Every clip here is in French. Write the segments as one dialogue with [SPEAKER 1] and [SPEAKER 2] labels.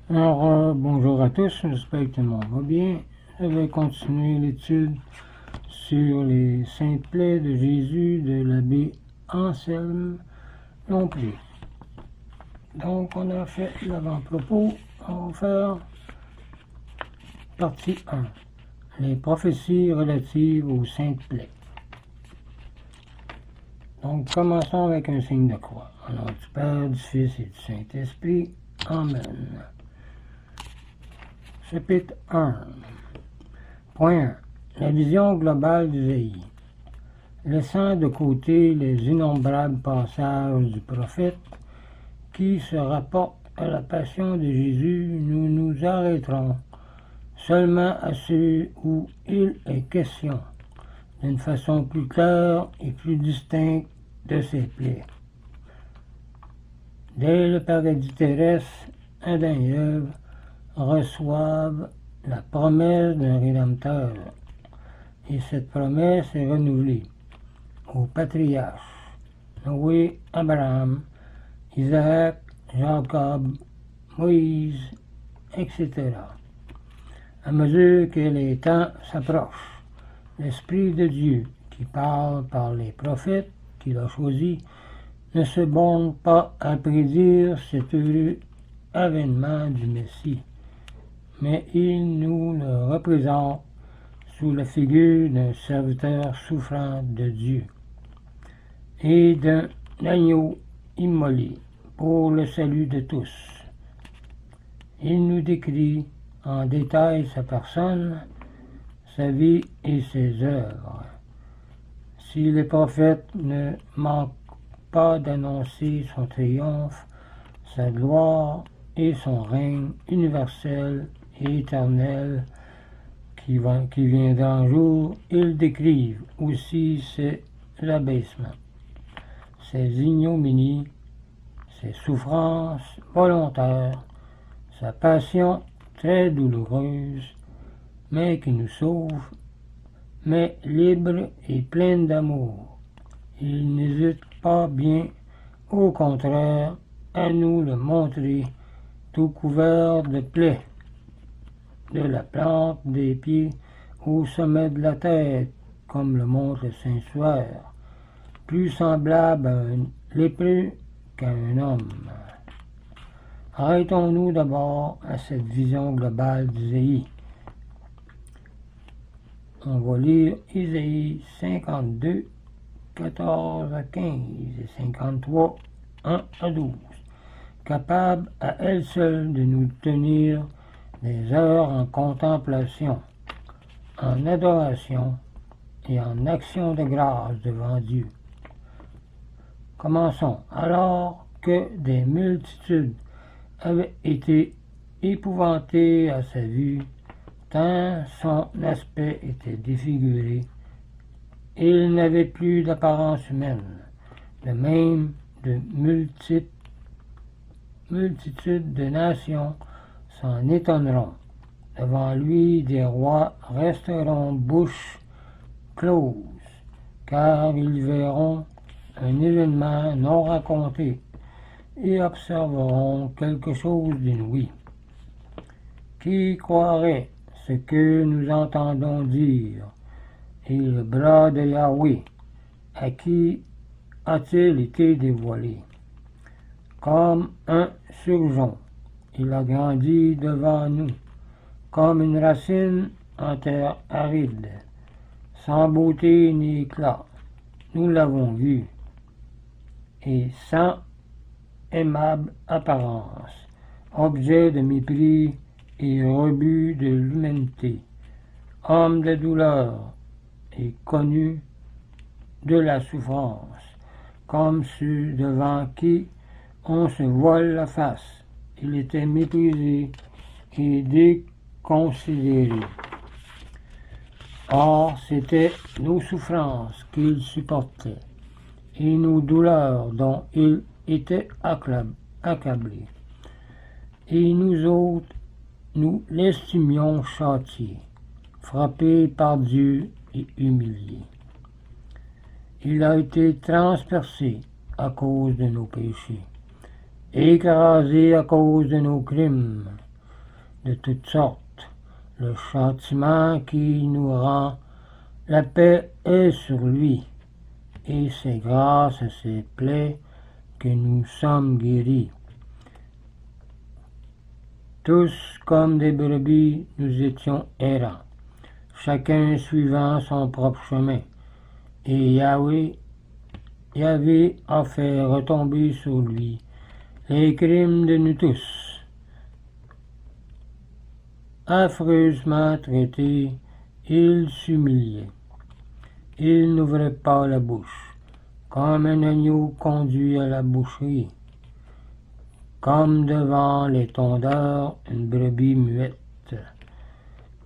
[SPEAKER 1] Bonjour à tous, j'espère que tout le monde va bien. Je vais continuer l'étude sur les saintes plaies de Jésus de l'abbé Anselme Lompré. Donc, on a fait l'avant-propos. On va faire partie 1. Les prophéties relatives aux saintes plaies. Donc, commençons avec un signe de croix. Au nom du Père, du Fils et du Saint-Esprit. Amen. Chapitre 1. Point 1. La vision globale d'Isaïe. Laissant de côté les innombrables passages du prophète qui se rapportent à la passion de Jésus, nous nous arrêterons seulement à ceux où il est question, d'une façon plus claire et plus distincte, de ses plaies. Dès le paradis terrestre, Adam et Ève reçoivent la promesse d'un Rédempteur, et cette promesse est renouvelée aux patriarches Noé, Abraham, Isaac, Jacob, Moïse, etc. À mesure que les temps s'approchent, l'Esprit de Dieu qui parle par les prophètes qu'il a choisis ne se borne pas à prédire cet heureux avènement du Messie, mais il nous le représente sous la figure d'un serviteur souffrant de Dieu et d'un agneau immolé pour le salut de tous. Il nous décrit en détail sa personne, sa vie et ses œuvres. Si les prophètes ne manquent pas d'annoncer son triomphe, sa gloire et son règne universel et éternel qui viendra un jour, ils décrivent aussi ses abaissements, ses ignominies, ses souffrances volontaires, sa passion très douloureuse, mais qui nous sauve, mais libre et pleine d'amour. Il n'hésite pas bien, au contraire, à nous le montrer, tout couvert de plaies, de la plante des pieds au sommet de la tête, comme le montre le Saint-Suaire, plus semblable à un lépreux qu'à un homme. Arrêtons-nous d'abord à cette vision globale d'Isaïe. On va lire Isaïe 52, 14 à 15 et 53, 1 à 12, capable à elle seule de nous tenir des heures en contemplation, en adoration et en action de grâce devant Dieu. Commençons. Alors que des multitudes avaient été épouvantées à sa vue, tant son aspect était défiguré, il n'avait plus d'apparence humaine. De même, de multitudes de nations s'en étonneront. Devant lui, des rois resteront bouche close, car ils verront un événement non raconté et observeront quelque chose d'inouï. Qui croirait ce que nous entendons dire, et le bras de Yahweh, à qui a-t-il été dévoilé? Comme un surgeon, il a grandi devant nous, comme une racine en terre aride, sans beauté ni éclat. Nous l'avons vu, et sans aimable apparence, objet de mépris et rebut de l'humanité, homme de douleur et connu de la souffrance, comme ceux devant qui on se voile la face. Il était méprisé et déconsidéré. Or, c'était nos souffrances qu'il supportait et nos douleurs dont il était accablé. Et nous autres, nous l'estimions châtié, frappé par Dieu et humilié. Il a été transpercé à cause de nos péchés, écrasé à cause de nos crimes. de toutes sortes. Le châtiment qui nous rend la paix est sur lui, et c'est grâce à ses plaies que nous sommes guéris. Tous comme des brebis, nous étions errants, chacun suivant son propre chemin, et Yahvé a fait retomber sur lui les crimes de nous tous. Affreusement traité, il s'humiliait. Il n'ouvrait pas la bouche, comme un agneau conduit à la boucherie, comme devant les tondeurs une brebis muette.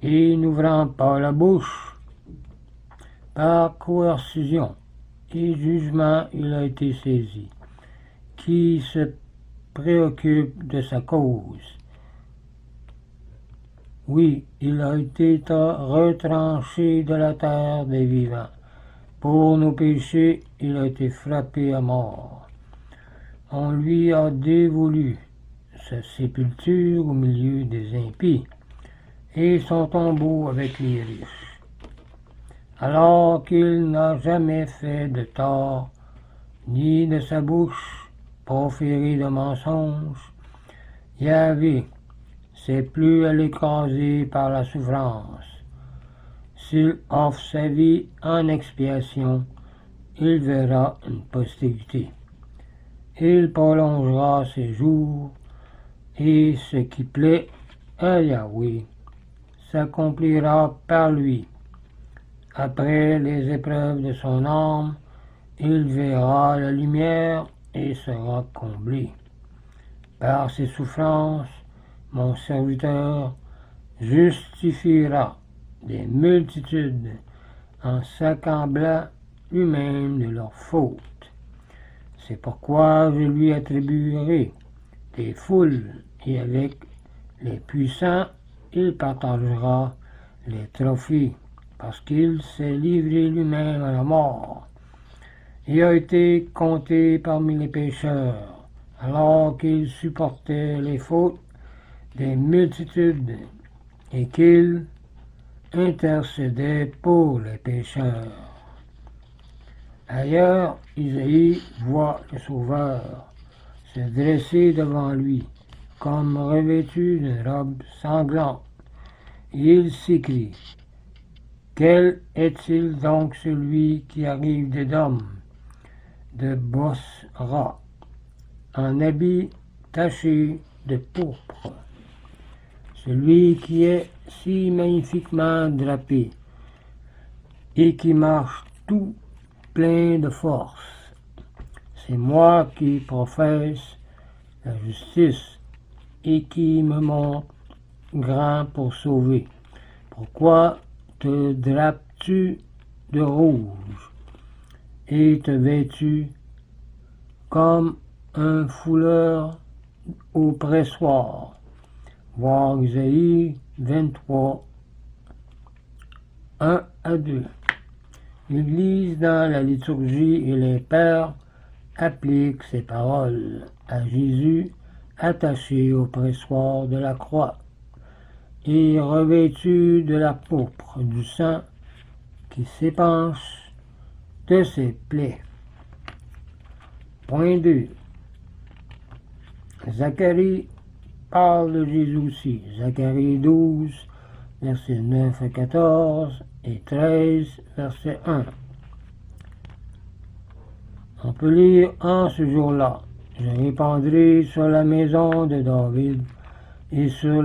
[SPEAKER 1] Et n'ouvrant pas la bouche, par coercition et jugement il a été saisi. Qui se préoccupe de sa cause? Oui, il a été retranché de la terre des vivants. Pour nos péchés, il a été frappé à mort. On lui a dévolu sa sépulture au milieu des impies et son tombeau avec les riches. Alors qu'il n'a jamais fait de tort, ni de sa bouche proféré de mensonges, Yahvé s'est plus à l'écraser par la souffrance. S'il offre sa vie en expiation, il verra une postérité. Il prolongera ses jours, et ce qui plaît à Yahvé s'accomplira par lui. Après les épreuves de son âme, il verra la lumière et sera comblé. Par ses souffrances, mon serviteur justifiera des multitudes en s'accablant lui-même de leurs fautes. C'est pourquoi je lui attribuerai des foules, et avec les puissants il partagera les trophées, parce qu'il s'est livré lui-même à la mort. Il a été compté parmi les pécheurs, alors qu'il supportait les fautes des multitudes et qu'il intercédait pour les pécheurs. Ailleurs, Isaïe voit le Sauveur se dresser devant lui, comme revêtu d'une robe sanglante. Il s'écrie: quel est-il donc celui qui arrive d'Édom, de Bosra, en habit taché de pourpre, celui qui est si magnifiquement drapé et qui marche tout plein de force. C'est moi qui professe la justice et qui me montre grand pour sauver. Pourquoi te drapes-tu de rouge et te vêtus comme un fouleur au pressoir? Voir Isaïe 23, 1 à 2. L'Église dans la liturgie et les pères appliquent ces paroles à Jésus attaché au pressoir de la croix et revêtu de la pourpre du sang qui s'épanche de ses plaies. Point 2. Zacharie parle de Jésus aussi. Zacharie 12, versets 9 à 14 et 13, verset 1. On peut lire en ce jour-là: je répandrai sur la maison de David et sur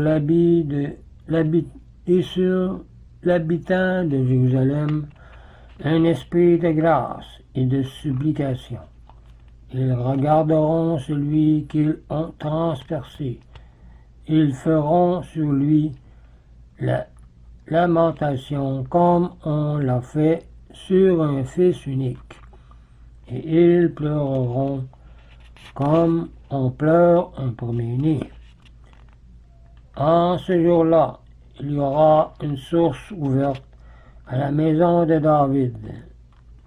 [SPEAKER 1] l'habitant de Jérusalem un esprit de grâce et de supplication. Ils regarderont celui qu'ils ont transpercé. Ils feront sur lui la lamentation comme on l'a fait sur un fils unique. Et ils pleureront comme on pleure un premier-né. En ce jour-là, il y aura une source ouverte à la maison de David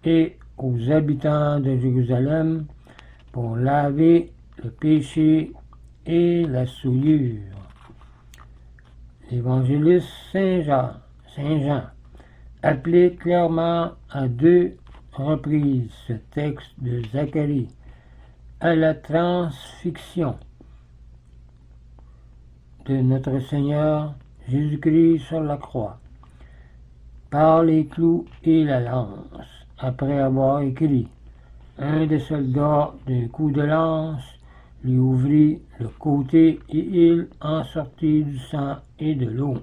[SPEAKER 1] et aux habitants de Jérusalem pour laver le péché et la souillure. L'évangéliste Saint Jean applique clairement à 2 reprises ce texte de Zacharie à la transfixion de notre Seigneur Jésus-Christ sur la croix, par les clous et la lance, après avoir écrit: un des soldats, d'un coup de lance, lui ouvrit le côté et il en sortit du sang et de l'eau.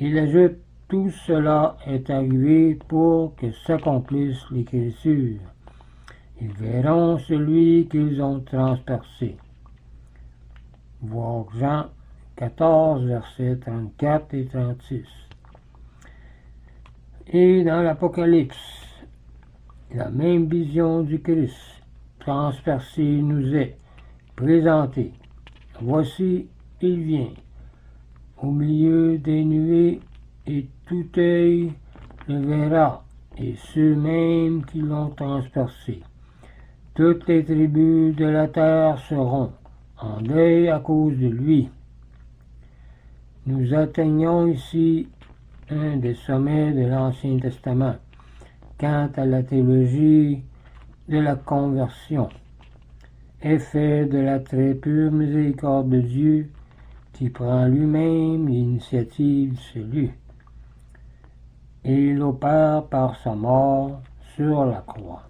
[SPEAKER 1] Il ajoute: tout cela est arrivé pour que s'accomplisse l'Écriture. Ils verront celui qu'ils ont transpercé. Voir Jean 14, versets 34 et 36. Et dans l'Apocalypse, la même vision du Christ transpercé nous est présentée. Voici, il vient au milieu des nuées, et tout œil le verra, et ceux mêmes qui l'ont transpercé. Toutes les tribus de la terre seront en deuil à cause de lui. Nous atteignons ici un des sommets de l'Ancien Testament quant à la théologie de la conversion, effet de la très pure miséricorde de Dieu qui prend lui-même l'initiative du salut, et il opère par sa mort sur la croix.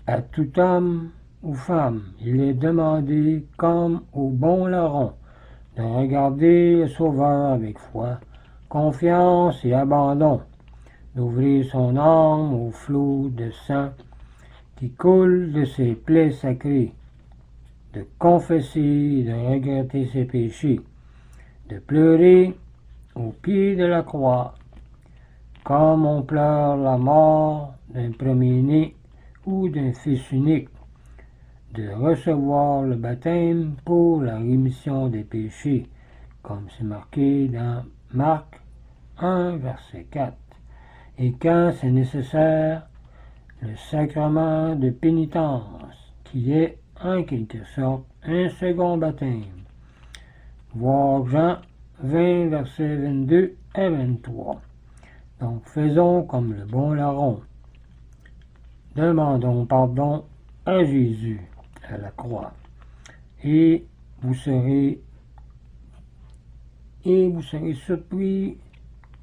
[SPEAKER 1] À tout homme ou femme, il est demandé, comme au bon larron, de regarder le Sauveur avec foi, confiance et abandon, d'ouvrir son âme au flot de sang qui coule de ses plaies sacrées, de confesser et de regretter ses péchés, de pleurer au pied de la croix, comme on pleure la mort d'un premier-né ou d'un fils unique, de recevoir le baptême pour la rémission des péchés, comme c'est marqué dans Marc 1, verset 4, et quand c'est nécessaire, le sacrement de pénitence, qui est en quelque sorte un second baptême. Voir Jean 20, versets 22 à 23. Donc faisons comme le bon larron. Demandons pardon à Jésus à la croix, et vous serez surpris.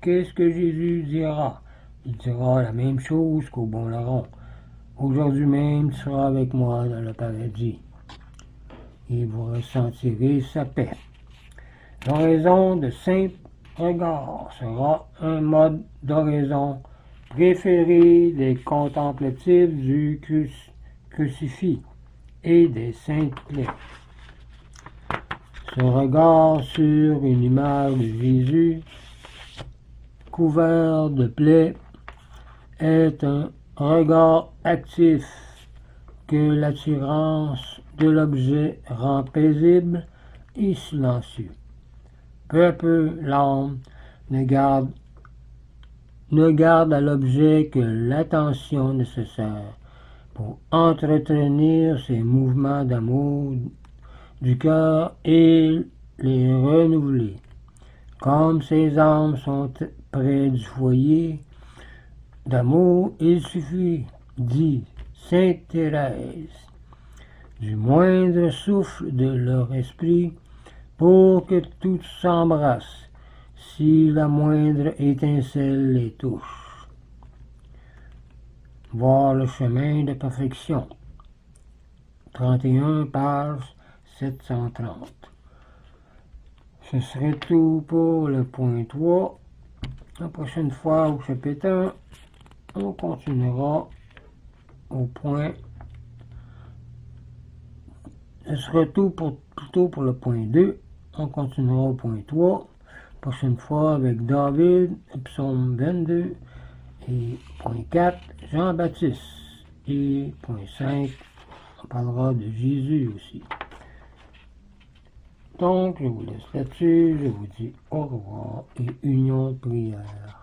[SPEAKER 1] Qu'est-ce que Jésus dira? Il dira la même chose qu'au bon larron. Aujourd'hui même, tu seras avec moi dans le paradis, et vous ressentirez sa paix. L'oraison de simple regard sera un mode d'oraison préféré des contemplatifs du crucifix et des saintes plaies. Ce regard sur une image de Jésus couvert de plaies est un regard actif que l'attirance de l'objet rend paisible et silencieux. Peu à peu, l'âme ne garde à l'objet que l'attention nécessaire pour entretenir ses mouvements d'amour du cœur et les renouveler. Comme ces âmes sont près du foyer d'amour, il suffit, dit Sainte Thérèse, du moindre souffle de leur esprit pour que tout s'embrasse, si la moindre étincelle les touche. Voir le chemin de perfection. 31, page 730. Ce serait tout pour le point 3. La prochaine fois, au chapitre 1, on continuera au point. Ce sera tout plutôt pour le point 2. On continuera au point 3. Prochaine fois avec David, psaume 22. Et point 4, Jean-Baptiste. Et point 5, on parlera de Jésus aussi. Donc, je vous laisse là-dessus. Je vous dis au revoir et union de prière.